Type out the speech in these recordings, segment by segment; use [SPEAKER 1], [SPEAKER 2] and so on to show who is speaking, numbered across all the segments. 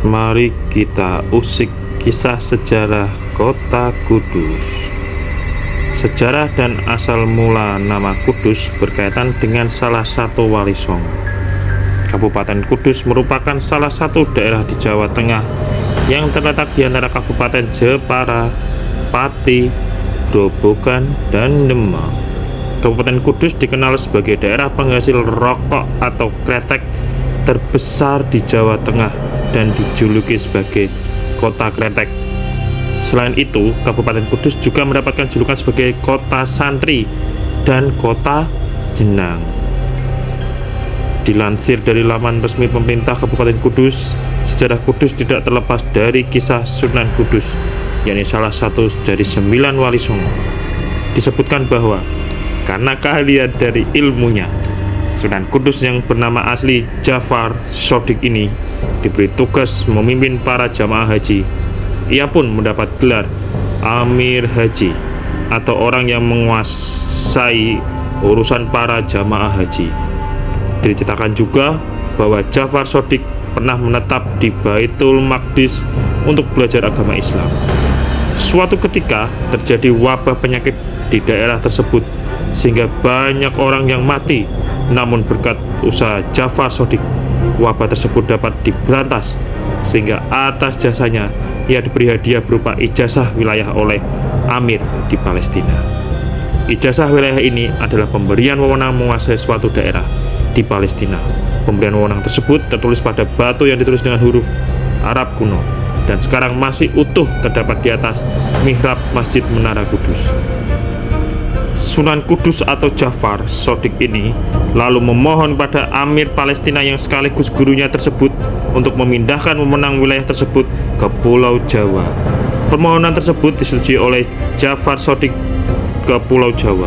[SPEAKER 1] Mari kita usik kisah sejarah Kota Kudus. Sejarah dan asal mula nama Kudus berkaitan dengan salah satu wali songo. Kabupaten Kudus merupakan salah satu daerah di Jawa Tengah yang terletak di antara Kabupaten Jepara, Pati, Grobogan, dan Demak. Kabupaten Kudus dikenal sebagai daerah penghasil rokok atau kretek terbesar di Jawa Tengah dan dijuluki sebagai Kota Kretek. Selain itu, Kabupaten Kudus juga mendapatkan julukan sebagai Kota Santri dan Kota Jenang. Dilansir dari laman resmi pemerintah Kabupaten Kudus, sejarah Kudus tidak terlepas dari kisah Sunan Kudus, yakni salah satu dari 9 wali songo. Disebutkan bahwa karena keahlian dari ilmunya, Sunan Kudus yang bernama asli Jafar Shodiq ini diberi tugas memimpin para jamaah haji. Ia pun mendapat gelar Amir Haji atau orang yang menguasai urusan para jamaah haji. Diceritakan juga bahwa Jafar Shodiq pernah menetap di Baitul Maqdis untuk belajar agama Islam. Suatu ketika terjadi wabah penyakit di daerah tersebut sehingga banyak orang yang mati. Namun berkat usaha Jafar Shodiq, wabah tersebut dapat diberantas sehingga atas jasanya ia diberi hadiah berupa ijazah wilayah oleh Amir di Palestina. Ijazah wilayah ini adalah pemberian wewenang menguasai suatu daerah di Palestina. Pemberian wewenang tersebut tertulis pada batu yang ditulis dengan huruf Arab kuno dan sekarang masih utuh terdapat di atas mihrab Masjid Menara Kudus. Sunan Kudus atau Jafar Shodiq ini lalu memohon pada Amir Palestina yang sekaligus gurunya tersebut untuk memindahkan wewenang wilayah tersebut ke Pulau Jawa. Permohonan tersebut disetujui oleh Jafar Shodiq ke Pulau Jawa.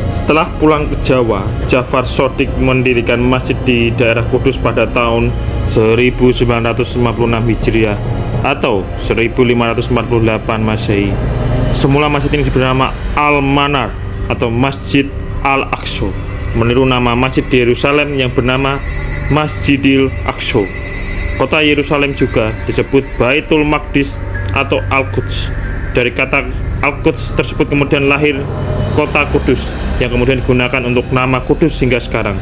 [SPEAKER 1] Setelah pulang ke Jawa, Jafar Shodiq mendirikan masjid di daerah Kudus pada tahun 1956 Hijriah atau 1548 Masehi. Semula masjid ini diberi nama Al-Manar atau Masjid Al-Aqsa, meniru nama masjid di Yerusalem yang bernama Masjidil Aqsa. Kota Yerusalem juga disebut Baitul Maqdis atau Al-Quds. Dari kata Al-Quds tersebut kemudian lahir Kota Kudus yang kemudian digunakan untuk nama Kudus hingga sekarang.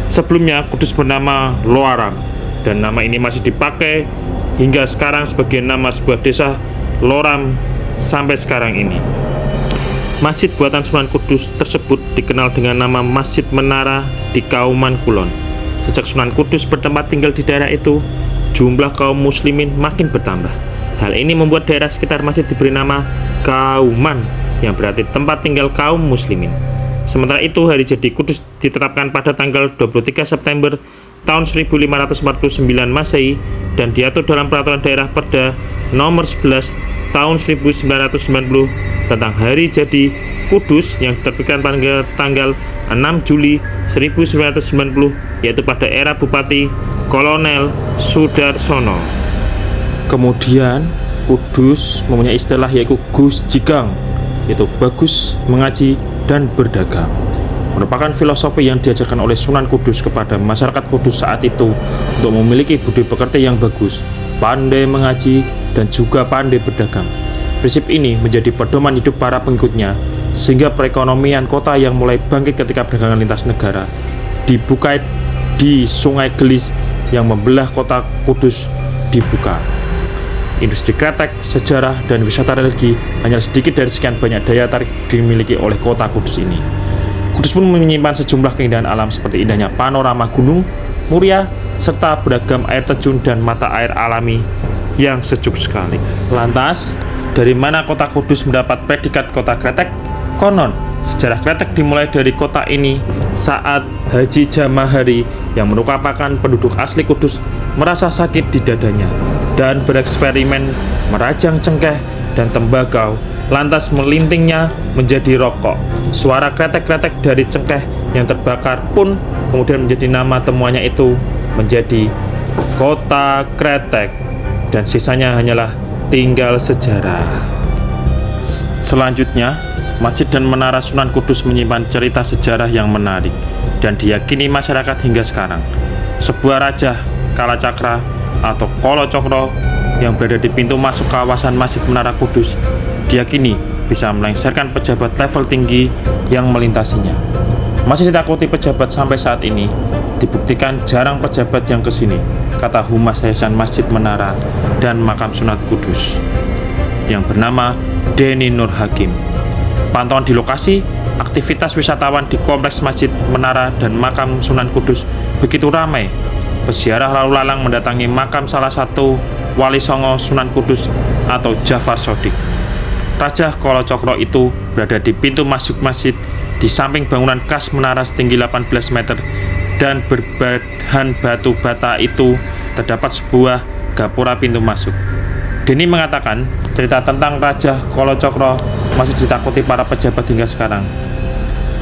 [SPEAKER 1] Sebelumnya Kudus bernama Loaram dan nama ini masih dipakai hingga sekarang sebagai nama sebuah desa Loram sampai sekarang ini. Masjid buatan Sunan Kudus tersebut dikenal dengan nama Masjid Menara di Kauman Kulon. Sejak Sunan Kudus bertempat tinggal di daerah itu, jumlah kaum muslimin makin bertambah. Hal ini membuat daerah sekitar masjid diberi nama Kauman, yang berarti tempat tinggal kaum muslimin. Sementara itu, hari jadi Kudus ditetapkan pada tanggal 23 September tahun 1549 Masehi dan diatur dalam peraturan daerah Perda nomor 11 tahun 1990 tentang hari jadi Kudus yang diterbitkan pada tanggal 6 Juli 1990, yaitu pada era Bupati Kolonel Sudarsono. Kemudian Kudus mempunyai istilah yaitu Gus Jigang, yaitu bagus, mengaji, dan berdagang. Merupakan filosofi yang diajarkan oleh Sunan Kudus kepada masyarakat Kudus saat itu untuk memiliki budi pekerti yang bagus, pandai mengaji, dan juga pandai berdagang. Prinsip ini menjadi pedoman hidup para pengikutnya, sehingga perekonomian kota yang mulai bangkit ketika perdagangan lintas negara dibuka di Sungai Gelis yang membelah kota Kudus dibuka. Industri kretek, sejarah, dan wisata religi hanya sedikit dari sekian banyak daya tarik dimiliki oleh kota Kudus ini. Kudus pun menyimpan sejumlah keindahan alam seperti indahnya panorama gunung Muria serta beragam air terjun dan mata air alami yang sejuk sekali. Lantas, dari mana kota Kudus mendapat predikat kota kretek? Konon, sejarah kretek dimulai dari kota ini saat Haji Jamahari yang merupakan penduduk asli Kudus merasa sakit di dadanya dan bereksperimen merajang cengkeh dan tembakau, lantas melintingnya menjadi rokok. Suara kretek-kretek dari cengkeh yang terbakar pun kemudian menjadi nama temuannya itu menjadi Kota Kretek, dan sisanya hanyalah tinggal sejarah. Selanjutnya, Masjid dan Menara Sunan Kudus menyimpan cerita sejarah yang menarik dan diyakini masyarakat hingga sekarang. Sebuah raja Kalacakra atau Kolo Cokro yang berada di pintu masuk kawasan Masjid Menara Kudus diyakini bisa melengsarkan pejabat level tinggi yang melintasinya. Masih ditakuti pejabat sampai saat ini, dibuktikan jarang pejabat yang kesini, kata Humas Yayasan Masjid Menara dan Makam Sunan Kudus yang bernama Denny Nur Hakim. Pantauan di lokasi, aktivitas wisatawan di kompleks Masjid Menara dan Makam Sunan Kudus begitu ramai. Peziarah lalu lalang mendatangi makam salah satu Wali Songo Sunan Kudus atau Jafar Shodiq. Raja Kolo Cokro itu berada di pintu masuk masjid di samping bangunan khas menara setinggi 18 meter dan berbahan batu bata itu terdapat sebuah gapura pintu masuk. Denny mengatakan cerita tentang Raja Kolo Cokro masih ditakuti para pejabat hingga sekarang.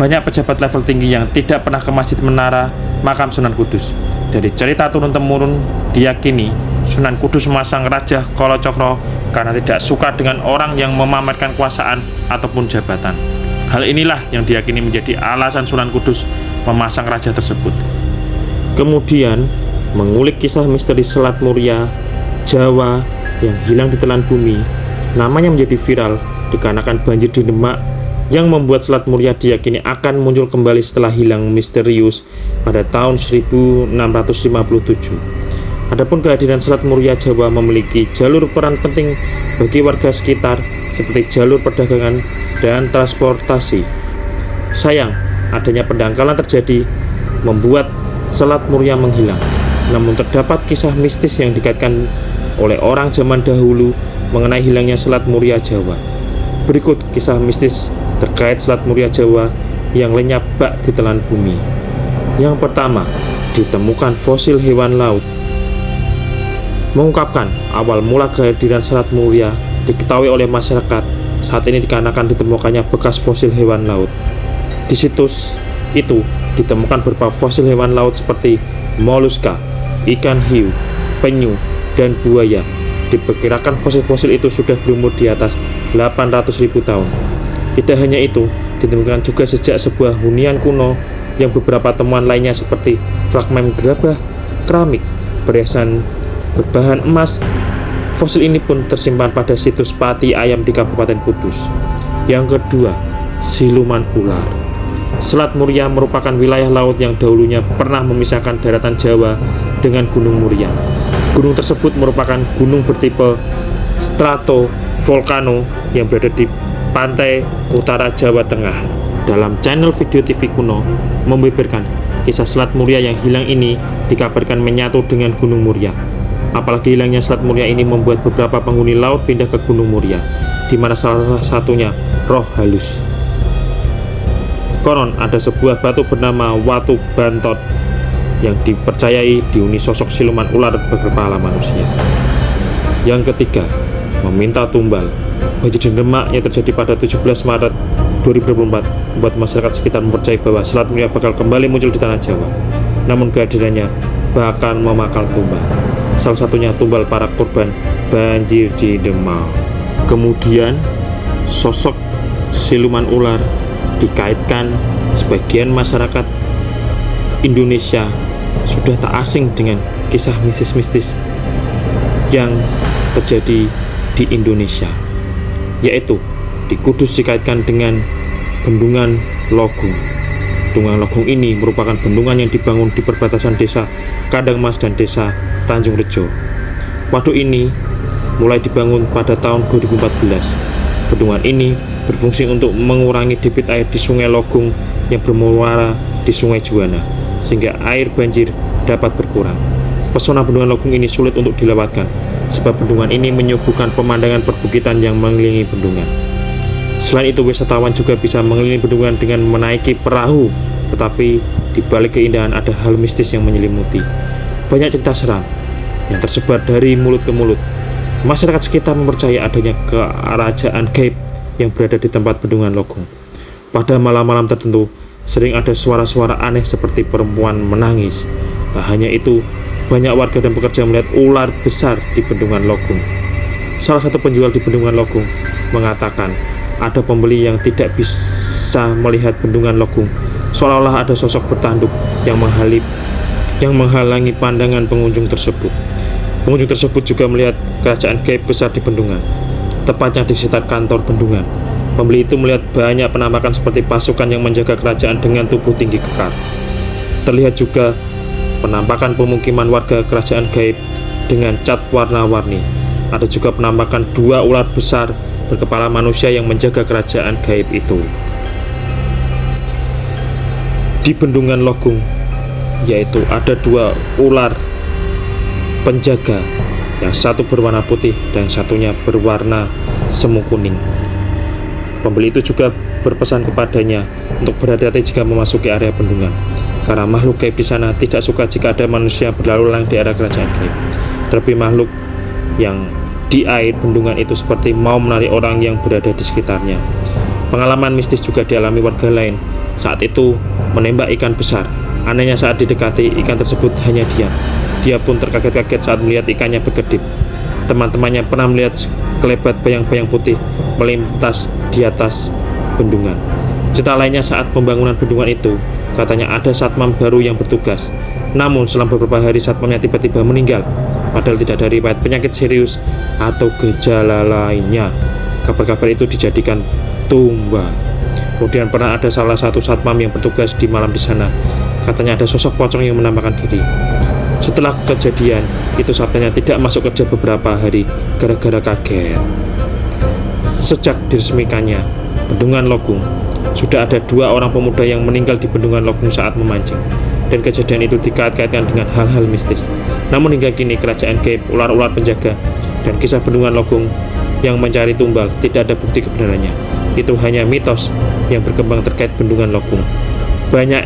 [SPEAKER 1] Banyak pejabat level tinggi yang tidak pernah ke Masjid Menara Makam Sunan Kudus. Dari cerita turun-temurun diyakini Sunan Kudus memasang Raja Kolo Cokro karena tidak suka dengan orang yang memamerkan kekuasaan ataupun jabatan. Hal inilah yang diyakini menjadi alasan Sunan Kudus memasang raja tersebut. Kemudian mengulik kisah misteri Selat Muria, Jawa yang hilang di telan bumi, namanya menjadi viral dikarenakan banjir di Demak yang membuat Selat Muria diyakini akan muncul kembali setelah hilang misterius pada tahun 1657. Adapun kehadiran Selat Muria Jawa memiliki jalur peran penting bagi warga sekitar seperti jalur perdagangan dan transportasi. Sayang, adanya pendangkalan terjadi membuat Selat Muria menghilang. Namun terdapat kisah mistis yang dikaitkan oleh orang zaman dahulu mengenai hilangnya Selat Muria Jawa. Berikut kisah mistis terkait Selat Muria Jawa yang lenyap bak di telan bumi. Yang pertama, ditemukan fosil hewan laut. Mengungkapkan awal mula kehadiran Selat Muria diketahui oleh masyarakat saat ini dikarenakan ditemukannya bekas fosil hewan laut. Di situs itu ditemukan beberapa fosil hewan laut seperti moluska, ikan hiu, penyu, dan buaya. Diperkirakan fosil-fosil itu sudah berumur di atas 800.000 tahun. Tidak hanya itu, ditemukan juga sejak sebuah hunian kuno yang beberapa temuan lainnya seperti fragmen gerabah, keramik, perhiasan berbahan emas. Fosil ini pun tersimpan pada situs Pati Ayam di Kabupaten Kudus. Yang kedua, siluman ular. Selat Muria merupakan wilayah laut yang dahulunya pernah memisahkan daratan Jawa dengan Gunung Muria. Gunung tersebut merupakan gunung bertipe stratovolcano yang berada di pantai utara Jawa Tengah. Dalam channel video TV kuno membeberkan kisah Selat Muria yang hilang ini dikabarkan menyatu dengan Gunung Muria. Apalagi hilangnya Selat Muria ini membuat beberapa penghuni laut pindah ke Gunung Muria, di mana salah satunya Roh Halus. Konon ada sebuah batu bernama Watu Bantot yang dipercayai dihuni sosok siluman ular berkepala manusia. Yang ketiga, meminta tumbal. Banjir di Demak yang terjadi pada 17 Maret 2024 membuat masyarakat sekitar mempercayai bahwa Selat Muria bakal kembali muncul di tanah Jawa. Namun kehadirannya bahkan memakan tumbal. Salah satunya tumbal para korban banjir di Demak. Kemudian, sosok siluman ular dikaitkan sebagian masyarakat Indonesia sudah tak asing dengan kisah mistis-mistis yang terjadi di Indonesia, yaitu di Kudus dikaitkan dengan Bendungan Logung. Bendungan Logung ini merupakan bendungan yang dibangun di perbatasan desa Kandangmas dan desa Tanjung Rejo. Waduk ini mulai dibangun pada tahun 2014. Bendungan ini berfungsi untuk mengurangi debit air di Sungai Logung yang bermuara di Sungai Juwana, sehingga air banjir dapat berkurang. Pesona Bendungan Logung ini sulit untuk dilewatkan, sebab bendungan ini menyuguhkan pemandangan perbukitan yang mengelilingi bendungan. Selain itu, wisatawan juga bisa mengelilingi bendungan dengan menaiki perahu, tetapi di balik keindahan ada hal mistis yang menyelimuti. Banyak cerita seram yang tersebar dari mulut ke mulut. Masyarakat sekitar mempercayai adanya kerajaan gaib yang berada di tempat Bendungan Logung. Pada malam-malam tertentu, sering ada suara-suara aneh seperti perempuan menangis. Tak hanya itu, banyak warga dan pekerja melihat ular besar di Bendungan Logung. Salah satu penjual di Bendungan Logung mengatakan ada pembeli yang tidak bisa melihat Bendungan Logung, seolah-olah ada sosok bertanduk yang menghalangi pandangan pengunjung tersebut. Pengunjung tersebut juga melihat kerajaan gaib besar di bendungan, tepatnya di sekitar kantor bendungan. Pembeli itu melihat banyak penampakan seperti pasukan yang menjaga kerajaan dengan tubuh tinggi kekar. Terlihat juga penampakan pemukiman warga kerajaan gaib dengan cat warna-warni. Ada juga penampakan 2 ular besar berkepala manusia yang menjaga kerajaan gaib itu. Di bendungan Logung, yaitu ada 2 ular penjaga, yang satu berwarna putih dan satunya berwarna semu kuning. Pembeli itu juga berpesan kepadanya untuk berhati-hati jika memasuki area bendungan, karena makhluk gaib di sana tidak suka jika ada manusia berlalu lalang di area kerajaan gaib. Terlebih makhluk yang di air bendungan itu seperti mau menarik orang yang berada di sekitarnya. Pengalaman mistis juga dialami warga lain saat itu menembak ikan besar. Anehnya saat didekati, ikan tersebut hanya diam. Dia pun terkaget-kaget saat melihat ikannya berkedip. Teman-temannya pernah melihat sekelebat bayang-bayang putih melintas di atas bendungan. Cerita lainnya saat pembangunan bendungan itu, katanya ada satpam baru yang bertugas. Namun selama beberapa hari satpamnya tiba-tiba meninggal, padahal tidak ada riwayat penyakit serius atau gejala lainnya. Kabar-kabar itu dijadikan tumbal. Kemudian pernah ada salah satu satpam yang bertugas di malam di sana. Katanya ada sosok pocong yang menampakkan diri. Setelah kejadian itu, satpamnya tidak masuk kerja beberapa hari gara-gara kaget. Sejak diresmikannya bendungan Logung, sudah ada 2 orang pemuda yang meninggal di bendungan Logung saat memancing, dan kejadian itu dikait-kaitkan dengan hal-hal mistis. Namun hingga kini kerajaan gaib, ular-ular penjaga, dan kisah bendungan Logung yang mencari tumbal tidak ada bukti kebenarannya. Itu hanya mitos yang berkembang terkait bendungan Logung. Banyak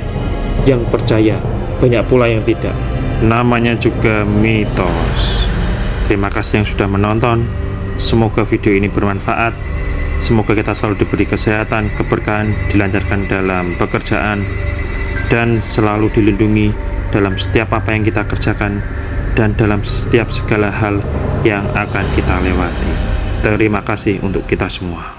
[SPEAKER 1] yang percaya, banyak pula yang tidak. Namanya juga mitos. Terima kasih yang sudah menonton. Semoga video ini bermanfaat. Semoga kita selalu diberi kesehatan, keberkahan, dilancarkan dalam pekerjaan, dan selalu dilindungi dalam setiap apa yang kita kerjakan dan dalam setiap segala hal yang akan kita lewati. Terima kasih untuk kita semua.